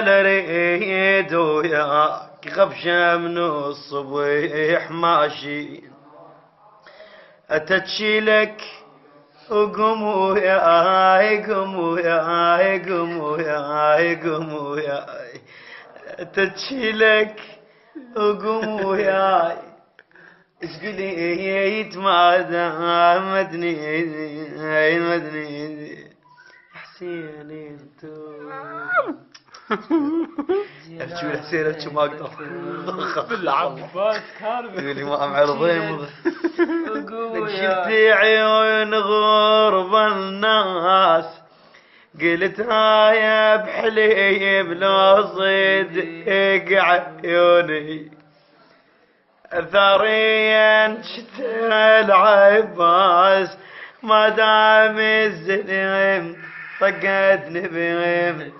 اريد وياك غبشة من الصبح ماشي اتشيلك وقم وياي قم وياي قم وياي قم وياي اتشيلك وقم وياي ايش قليت ما دامتني مدني حسين انتو ارجو الحسين ارجو ما اقدر بالعباس كارب اللي ما معرضين شفت عيون غرب الناس قلت هاي بحليب لو صدق عيوني ثريا شت العباس ما دام الزلم طقتني بهم